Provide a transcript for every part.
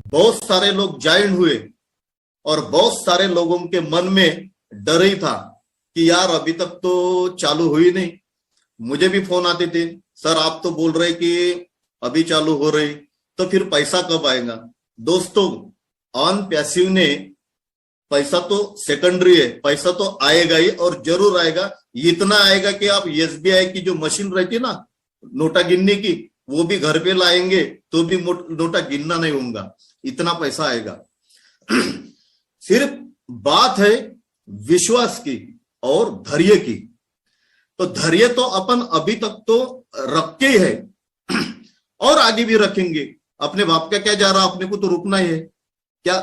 बहुत सारे लोग ज्वाइन हुए और बहुत सारे लोगों के मन में डर ही था कि यार अभी तक तो चालू हुई नहीं। मुझे भी फोन आते थे, सर आप तो बोल रहे कि अभी चालू हो रही, तो फिर पैसा कब आएगा। दोस्तों, ऑन पैसिव ने पैसा तो सेकेंडरी है, पैसा तो आएगा ही और जरूर आएगा। इतना आएगा कि आप एसबीआई की जो मशीन रहती है ना नोटा गिनने की, वो भी घर पे लाएंगे तो भी नोटा गिनना नहीं होगा, इतना पैसा आएगा। सिर्फ बात है विश्वास की और धैर्य की। तो धैर्य तो अपन अभी तक तो रखे ही है और आगे भी रखेंगे। अपने बाप का क्या जा रहा, अपने को तो रुकना ही है। क्या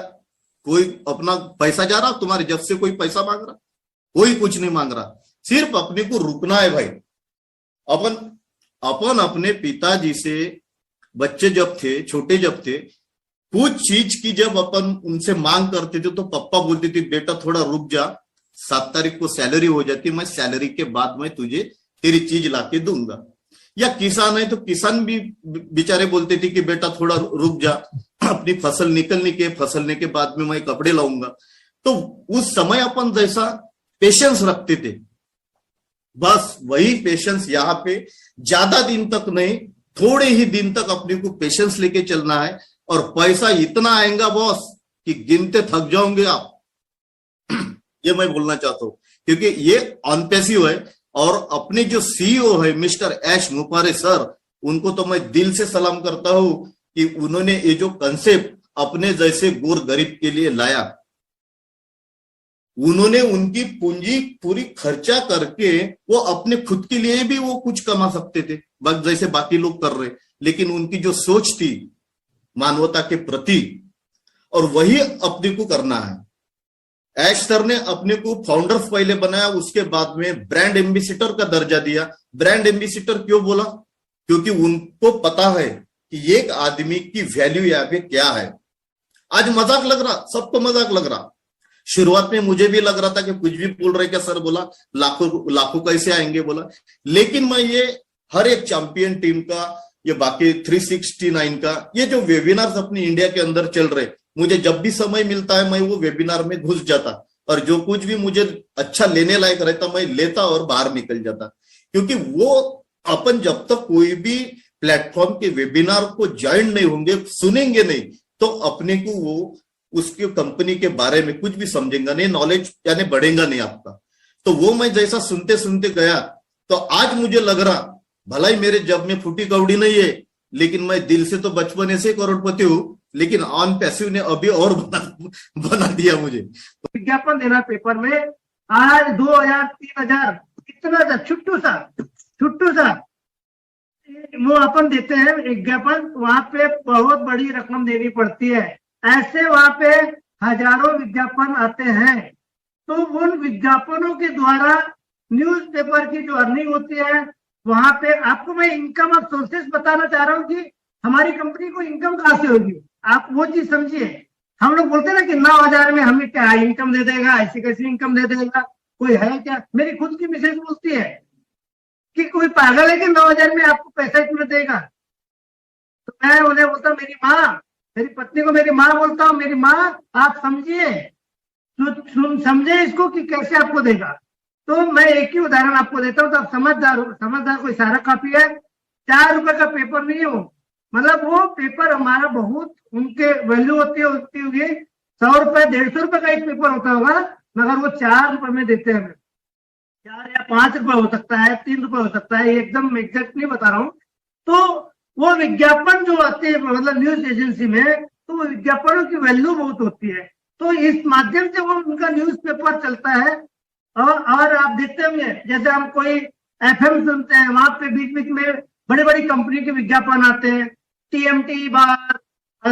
कोई अपना पैसा जा रहा तुम्हारे जब से कोई पैसा मांग रहा? कोई कुछ नहीं मांग रहा, सिर्फ अपने को रुकना है भाई। अपन अपने पिताजी से बच्चे जब थे, छोटे जब थे, कुछ चीज की जब अपन उनसे मांग करते थे तो पापा बोलते थे बेटा थोड़ा रुक जा, 7 तारीख को सैलरी हो जाती, मैं सैलरी के बाद में तुझे तेरी चीज लाके दूंगा। या किसान है तो किसान भी बेचारे बोलते थे कि बेटा थोड़ा रुक जा, अपनी फसल निकलने के बाद में मैं कपड़े लाऊंगा। तो उस समय अपन जैसा पेशेंस रखते थे, बस वही पेशेंस यहाँ पे ज्यादा दिन तक नहीं, थोड़े ही दिन तक अपने को पेशेंस लेके चलना है। और पैसा इतना आएगा बॉस कि गिनते थक जाओगे आप। ये मैं बोलना चाहता हूं, क्योंकि ये ऑन पैसिव है। और अपने जो सीईओ है मिस्टर एश मुपारे सर, उनको तो मैं दिल से सलाम करता हूं कि उन्होंने ये जो कंसेप्ट अपने जैसे गोर गरीब के लिए लाया। उन्होंने उनकी पूंजी पूरी खर्चा करके वो अपने खुद के लिए भी वो कुछ कमा सकते थे जैसे बाकी लोग कर रहे, लेकिन उनकी जो सोच थी मानवता के प्रति, और वही अपने को करना है। एश सर ने अपने को फाउंडर्स पहले बनाया, उसके बाद में ब्रांड एम्बेसडर का दर्जा दिया। ब्रांड एम्बेसडर क्यों बोला? क्योंकि उनको पता है कि एक आदमी की वैल्यू यहाँ पे क्या है। आज मजाक लग रहा, सबको मजाक लग रहा। शुरुआत में मुझे भी लग रहा था कि कुछ भी बोल रहे क्या सर, बोला लाखों कैसे आएंगे बोला। लेकिन मैं ये हर एक चैंपियन टीम का, ये बाकी 369 का, ये जो वेबिनार्स अपनी इंडिया के अंदर चल रहे, मुझे जब भी समय मिलता है मैं वो वेबिनार में घुस जाता और जो कुछ भी मुझे अच्छा लेने लायक रहता मैं लेता और बाहर निकल जाता। क्योंकि वो अपन जब तक कोई भी प्लेटफॉर्म के वेबिनार को ज्वाइन नहीं होंगे, सुनेंगे नहीं, तो अपने को वो उसकी कंपनी के बारे में कुछ भी समझेगा नहीं, नॉलेज यानी बढ़ेगा नहीं आपका। तो वो मैं जैसा सुनते सुनते गया, तो आज मुझे लग रहा भला ही मेरे जब में फूटी कौड़ी नहीं है, लेकिन मैं दिल से तो बचपन से करोड़पति हूं, लेकिन ऑन पैसिव ने अभी और बना दिया मुझे। विज्ञापन देना पेपर में आज 2000 3000 इतना छुट्टू सा वो अपन देते हैं विज्ञापन, वहां पे बहुत बड़ी रकम देनी पड़ती है। ऐसे वहां पे हजारों विज्ञापन आते हैं। तो उन विज्ञापनों के द्वारा न्यूज़पेपर की जो अर्निंग होती है, वहां पे आपको मैं इनकम ऑफ सोर्सेस बताना चाह रहा हूँ कि हमारी कंपनी को इनकम कहां से होगी, आप वो चीज समझिए। हम लोग बोलते हैं ना कि 9000 में हमें क्या इनकम दे देगा, ऐसी कैसी इनकम दे देगा, कोई है क्या? मेरी खुद की मिसेज बोलती है कि कोई पागल है कि 9000 में आपको पैसा इतना देगा। तो मैं उन्हें बोलता हूँ, मेरी माँ, मेरी पत्नी को मेरी माँ बोलता हूँ, मेरी माँ आप समझिए, समझे इसको कि कैसे आपको देगा। तो मैं एक ही उदाहरण आपको देता हूँ, तो आप समझदार को इशारा काफी है। 4 रुपए का पेपर नहीं है वो, मतलब वो पेपर हमारा बहुत उनके वैल्यू होती होगी 100 रुपए 150 रुपए का एक पेपर होता होगा, मगर वो 4 रुपए में देते हैं। 4 या 5 रुपए हो सकता है, 3 रुपए हो सकता है, एकदम एग्जैक्ट नहीं बता रहा हूँ। तो वो विज्ञापन जो आते हैं मतलब न्यूज एजेंसी में, तो वो विज्ञापनों की वैल्यू बहुत होती है। तो इस माध्यम से वो उनका न्यूज़पेपर चलता है। और आप देखते होंगे जैसे हम कोई एफएम सुनते हैं, वहां पे बीच बीच में बड़ी बड़ी कंपनी के विज्ञापन आते हैं। टीएमटी बार,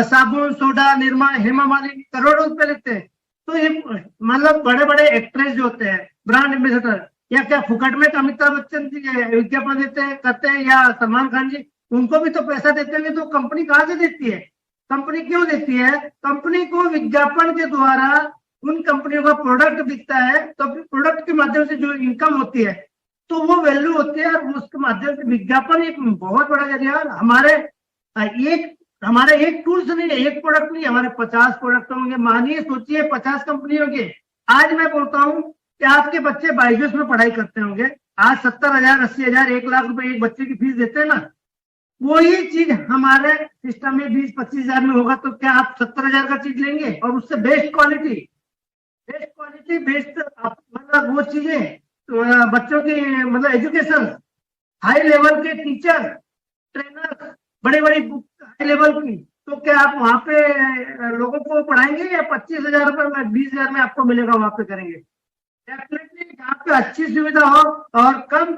साबुन, सोडा, निरमा, हेमा मालिनी, करोड़ों रुपए लेते हैं। तो ये मतलब बड़े बड़े एक्ट्रेस जो होते हैं, ब्रांड एम्बेसडर, या क्या फुकट में अमिताभ बच्चन जी विज्ञापन देते हैं करते हैं, या सलमान खान जी, उनको भी तो पैसा देते हैं। तो कंपनी कहाँ से देती है? कंपनी क्यों देती है? कंपनी को विज्ञापन के द्वारा उन कंपनियों का प्रोडक्ट बिकता है, तो प्रोडक्ट के माध्यम से जो इनकम होती है तो वो वैल्यू होती है, और उसके माध्यम से विज्ञापन एक बहुत बड़ा जरिया। हमारे एक हमारे एक टूल्स नहीं है, एक प्रोडक्ट नहीं, हमारे 50 प्रोडक्ट होंगे। मानिए, सोचिए 50 कंपनियों के। आज मैं बोलता हूँ कि आपके बच्चे बायजूस में पढ़ाई करते होंगे, आज 70,000, 80,000, 1 लाख रुपए एक बच्चे की फीस देते हैं ना। वही चीज हमारे सिस्टम में 20-25 हजार में होगा, तो क्या आप 70,000 का चीज लेंगे? और उससे बेस्ट क्वालिटी, बेस्ट मतलब वो चीजें, तो बच्चों की मतलब एजुकेशन, हाई लेवल के टीचर, ट्रेनर, बड़े बड़ी बुक हाई लेवल की, तो क्या आप वहां पे लोगों को पढ़ाएंगे या 25,000 रुपए में, 20,000 में आपको मिलेगा वहां पे करेंगे? डेफिनेटली जहाँ पे अच्छी सुविधा हो और कम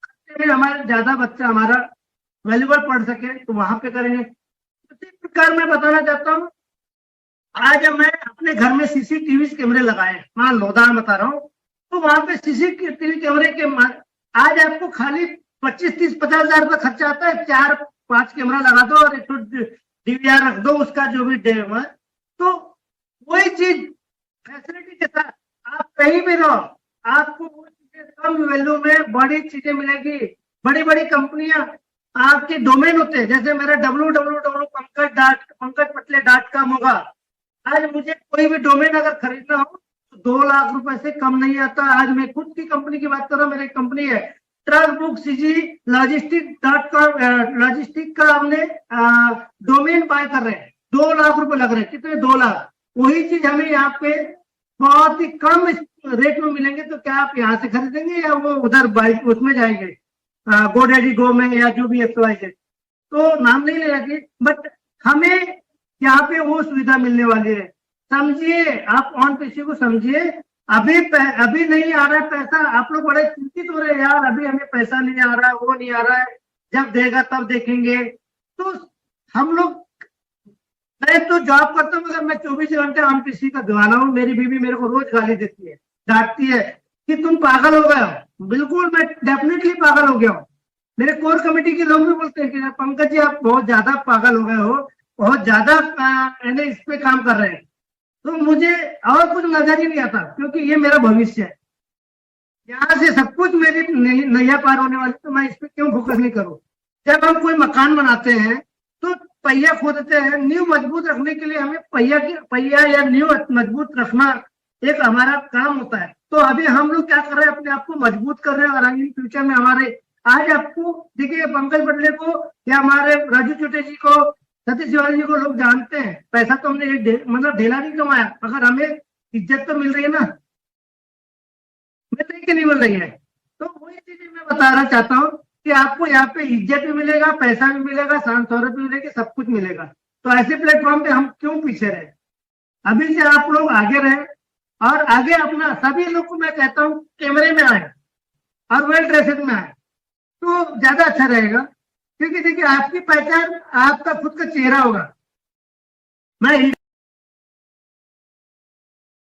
खर्चे में हमारे ज्यादा बच्चा हमारा वैल्यूबल पढ़ सके, तो वहां पे करेंगे। इसी प्रकार मैं बताना चाहता हूँ, आज मैं अपने घर में सीसीटीवी कैमरे लगाए, मान लो उदाहरण बता रहा हूँ, तो वहां पे सीसीटीवी कैमरे के आज आपको खाली 25-30-50 हजार रुपये खर्चा आता है। 4-5 कैमरा लगा दो और एक तो डीवीआर रख दो, उसका जो भी डेम है, तो वही चीज फैसिलिटी के साथ आप कहीं भी रहो, आपको वो चीजें कम वैल्यू में बड़ी चीजें मिलेगी। बड़ी बड़ी कंपनियां आपके डोमेन होते हैं, जैसे मेरा www.pankajpatle.com होगा। आज मुझे कोई भी डोमेन अगर खरीदना हो तो 2 लाख रुपए से कम नहीं आता। आज मैं खुद की कंपनी की बात कर रहा हूँ, मेरी कंपनी है ट्रक बुक सीजी लॉजिस्टिक.com, लॉजिस्टिक का हमने डोमेन बाय कर रहे हैं, 2 लाख रुपए लग रहे हैं। कितने? 2 लाख। वही चीज हमें यहाँ पे बहुत ही कम रेट में मिलेंगे, तो क्या आप यहाँ से खरीदेंगे या वो उधर बाइक उसमें जाएंगे, गोडैडी गो में, या जो भी XYZ, तो नाम नहीं लेना चाहिए, बट हमें यहाँ पे वो सुविधा मिलने वाली है। समझिए, आप ऑन पीसी को समझिए। अभी नहीं आ रहा है पैसा, आप लोग बड़े चिंतित हो रहे हैं, यार अभी हमें पैसा नहीं आ रहा है, वो नहीं आ रहा है, जब देगा तब देखेंगे। तो हम लोग, मैं तो जॉब करता हूँ मगर मैं 24 घंटे ऑन पीसी का दीवाना हूँ। मेरी बीवी मेरे को रोज गाली देती है, डांटती है कि तुम पागल हो गए हो। बिल्कुल, मैं डेफिनेटली पागल हो गया हूँ। मेरे कोर कमेटी के लोग भी बोलते हैं कि पंकज जी आप बहुत ज्यादा पागल हो गए हो, बहुत ज्यादा इस पे काम कर रहे हैं। तो मुझे और कुछ नजर ही नहीं आता, क्योंकि ये मेरा भविष्य है, यहाँ से सब कुछ मेरी नैया पार होने वाली, तो मैं इस पे क्यों फोकस नहीं करूँ। जब हम कोई मकान बनाते हैं तो पहिया खोदते हैं, नींव मजबूत रखने के लिए हमें पहिया या नींव मजबूत रखना एक हमारा काम होता है। तो अभी हम लोग क्या कर रहे हैं, अपने आप को मजबूत कर रहे हैं, और आगे फ्यूचर में हमारे, आज आपको देखिए पंकज पटले को या हमारे राजू चोटे जी को, सतीश तिवारी जी को लोग जानते हैं। पैसा तो हमने मतलब ढेला नहीं कमाया, मगर हमें इज्जत तो मिल रही है ना, मिल रही कि नहीं मिल रही है। तो वही चीजें मैं बताना चाहता हूँ कि आपको यहाँ पे इज्जत भी मिलेगा, पैसा भी मिलेगा, शान शौहरत भी मिलेगी, सब कुछ मिलेगा। तो ऐसे प्लेटफॉर्म पे हम क्यों पीछे रहे? अभी से आप लोग आगे रहे, और आगे अपना, सभी लोग को मैं कहता हूँ कैमरे में आए और वेल ड्रेसेड में आए तो ज्यादा अच्छा रहेगा, क्योंकि देखिए आपकी पहचान आपका खुद का चेहरा होगा। मैं